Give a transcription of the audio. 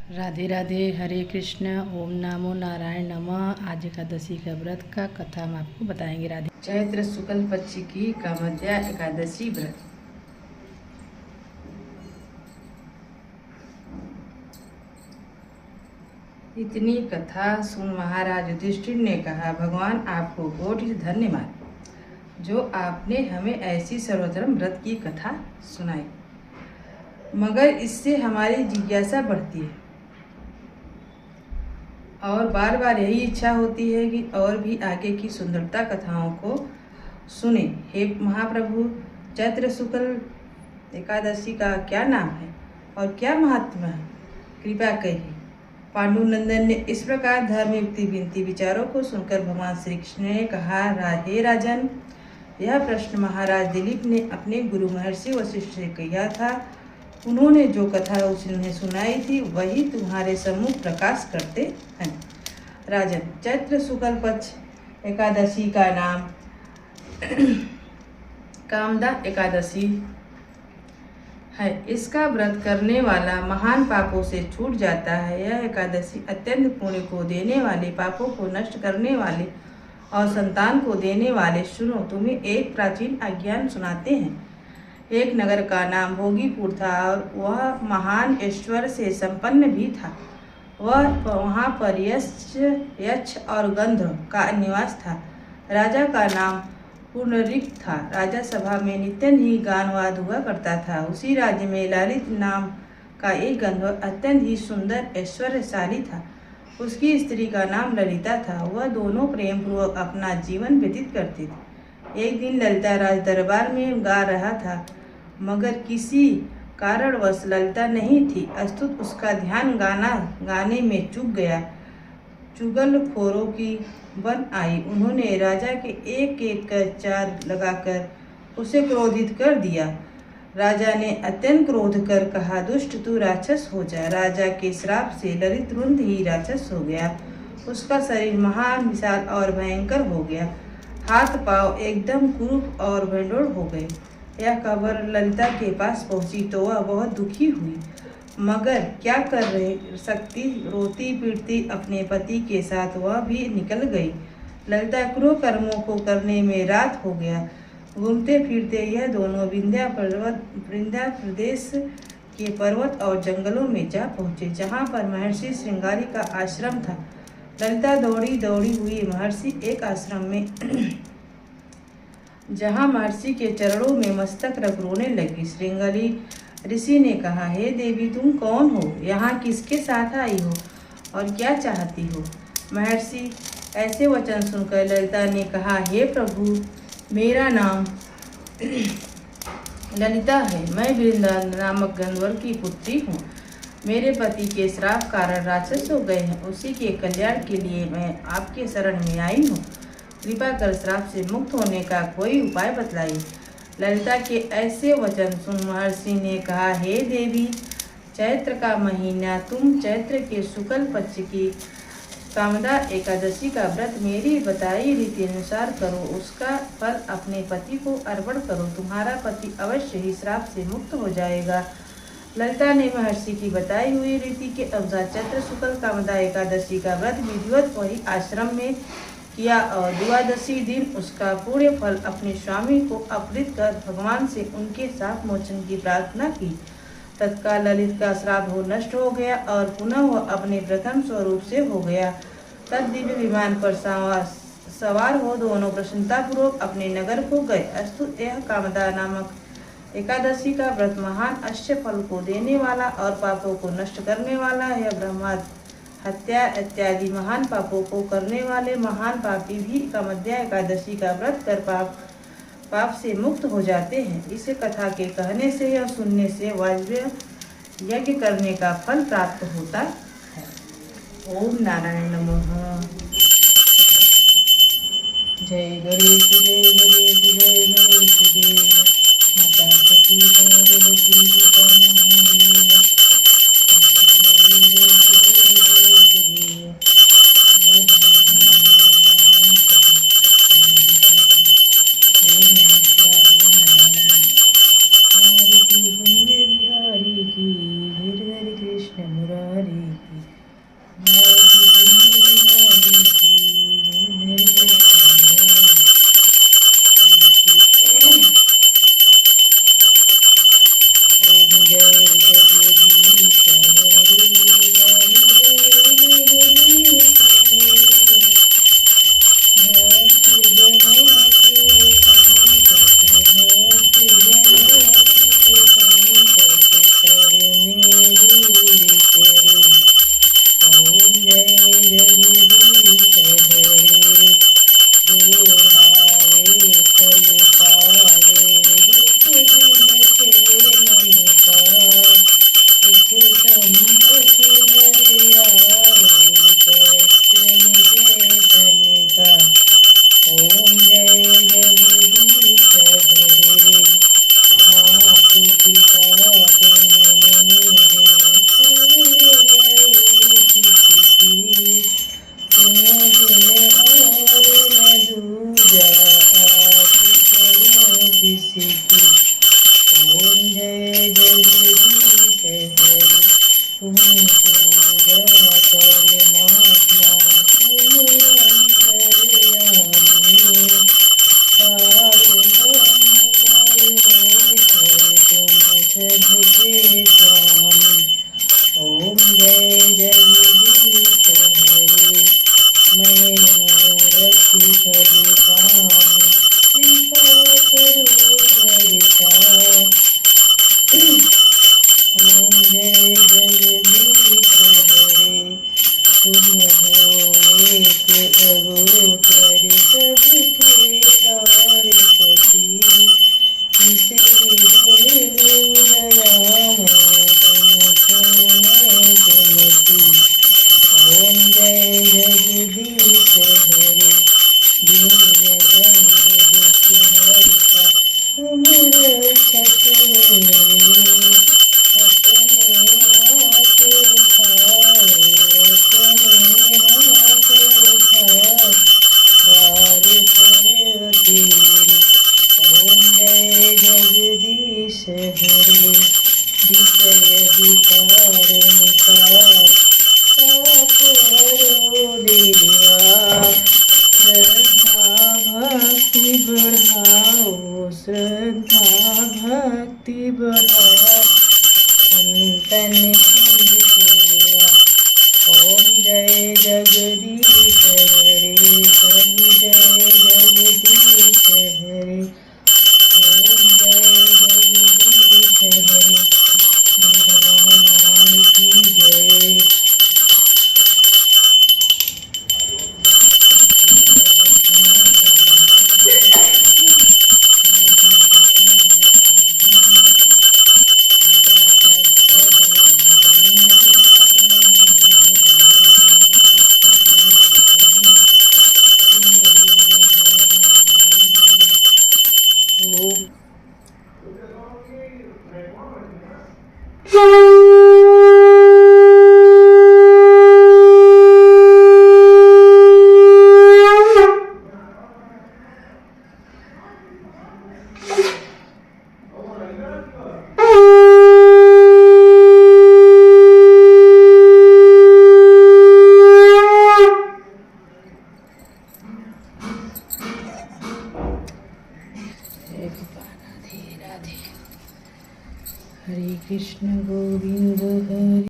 राधे राधे, हरे कृष्ण, ओम नमो नारायण नमः। आज एकादशी का व्रत का कथा हम आपको बताएंगे। राधे। चैत्र शुक्ल पक्ष की कामद्या एकादशी व्रत। इतनी कथा सुन महाराज युधिष्ठिर ने कहा, भगवान आपको कोटि धन्यवाद जो आपने हमें ऐसी सर्वधर्म व्रत की कथा सुनाई, मगर इससे हमारी जिज्ञासा बढ़ती है और बार बार यही इच्छा होती है कि और भी आगे की सुंदरता कथाओं को सुने। हे महाप्रभु, चैत्र शुक्ल एकादशी का क्या नाम है और क्या महात्मा है, कृपा कहिए। पांडुनंदन ने इस प्रकार धर्म युक्ति विनती विचारों को सुनकर भगवान श्री कृष्ण ने कहा, हे राजन, यह प्रश्न महाराज दिलीप ने अपने गुरु महर्षि वशिष्ठ से किया था। उन्होंने जो कथा उन्हें सुनाई थी वही तुम्हारे सम्मुख प्रकाश करते हैं। राजन, चैत्र शुक्ल पक्ष एकादशी का नाम कामदा एकादशी है। इसका व्रत करने वाला महान पापों से छूट जाता है। यह एकादशी अत्यंत पुण्य को देने वाले, पापों को नष्ट करने वाले और संतान को देने वाले। सुनो, तुम्हें एक प्राचीन अज्ञान सुनाते हैं। एक नगर का नाम भोगीपुर था और वह महान ऐश्वर्य से संपन्न भी था। वहाँ पर यक्ष और गंधर्व का निवास था। राजा का नाम पुंडरीक था। राजा सभा में नित्य ही गानवाद हुआ करता था। उसी राज्य में ललित नाम का एक गंधर्व अत्यंत ही सुंदर ऐश्वर्यशाली था। उसकी स्त्री का नाम ललिता था। वह दोनों प्रेम पूर्वक अपना जीवन व्यतीत करते थे। एक दिन ललिता राज दरबार में गा रहा था, मगर किसी कारणवश ललिता नहीं थी। अस्तुत उसका ध्यान गाने में चूक गया। चुगलखोरों की बन आई। उन्होंने राजा के एक एक कर चार लगाकर उसे क्रोधित कर दिया। राजा ने अत्यंत क्रोध कर कहा, दुष्ट, तू राक्षस हो जा। राजा के श्राप से ललित तुरंत ही राक्षस हो गया। उसका शरीर महान, विशाल और भयंकर हो गया। हाथ पांव एकदम कुरूप और भंडोल हो गए। यह खबर ललिता के पास पहुंची तो वह बहुत दुखी हुई, मगर क्या कर सकती। रोती पीटती अपने पति के साथ वह भी निकल गई। ललिता क्रूर कर्मों को करने में रात हो गया। घूमते फिरते यह दोनों विंध्या प्रदेश के पर्वत और जंगलों में जा पहुँचे, जहाँ पर महर्षि श्रृंगारी का आश्रम था। ललिता दौड़ी दौड़ी हुई महर्षि एक आश्रम में जहाँ महर्षि के चरणों में मस्तक रख रोने लगी। श्रृंगारी ऋषि ने कहा, हे देवी, तुम कौन हो? यहाँ किसके साथ आई हो और क्या चाहती हो? महर्षि ऐसे वचन सुनकर ललिता ने कहा, हे प्रभु, मेरा नाम ललिता है। मैं वृंदा नामक गंधर्व की पुत्री हूँ। मेरे पति के श्राप कारण राक्षस हो गए हैं। उसी के कल्याण के लिए मैं आपके शरण में आई हूँ। कृपा कर श्राप से मुक्त होने का कोई उपाय बतलाइए। ललिता के ऐसे वचन सुन महर्षि ने कहा, हे देवी, चैत्र का महीना, तुम चैत्र के शुक्ल पक्ष की कामदा एकादशी का व्रत मेरी बताई रीति अनुसार करो। उसका फल अपने पति को अर्पण करो। तुम्हारा पति अवश्य ही श्राप से मुक्त हो जाएगा। ललिता ने महर्षि की बताई हुई रीति के अनुसार चैत्र शुक्ल कामदा एकादशी का व्रत विधिवत वही आश्रम में किया और द्वादशी दिन उसका पूरे फल अपने स्वामी को अर्पित कर भगवान से उनके साथ मोचन की प्रार्थना की। तत्काल ललित का श्राप नष्ट हो गया और पुनः वह अपने प्रथम स्वरूप से हो गया। तब दिव्य विमान पर सवार हो दोनों प्रसन्नतापूर्वक अपने नगर को गए। अस्तु, यह कामदा नामक एकादशी का व्रत महान अश्य फल को देने वाला और पापों को नष्ट करने वाला है। ब्रह्मा हत्या इत्यादि महान पापों को करने वाले महान पापी भी कामद्या एकादशी का व्रत कर पाप से मुक्त हो जाते हैं। इसे कथा के कहने से या सुनने से वाजपेय यज्ञ करने का फल प्राप्त होता है। ओम नारायण नमः। जय गणेश, जय गणेश, जय गणेश देव। माता सती पार्वती पिता महादेव। बिहारी की गिरधर कृष्ण मुरारी। हरे की भारती सुंदरी नारी की निर्धर के ओम जय जगदीश हरे हरि जय जगदीश हरे भक्त जनों के संकट भक्त जनों के संकट करने दूर करे ओम जय जगदीश हरे दोहारे फल पावे दुख दिन के मन का सुख संपत्ति भर आवे कष्ट निजे तन का ओम जय जगदीश हरे मात पिता तुम मेरे सर्व किसी तुम बिन और न दूजा आप करो किसी की ओम जय जगदीश हरे तुम पूरा परमात्मा तुम अंतर्यामी पार ब्रह्म परमेश्वर तुम सबके स्वामी ओम जय जगदीश हरे मैं मूरख फल कामी कृपा करो हरिता ओम जय जगदीश हरे तुम हो एक अगोचर सबके तारपति तीसरी दुर्लभ दयामय तुम सोना सुमति ओम जय जगदीश हरे दीन बंधु दुख हरता तुम रक्षक मेरे अपने हाथ उठाओ अपने हाथ उठाओ द्वार पर तेरे ओम जय जगदीश हरे विषय विकार निकाल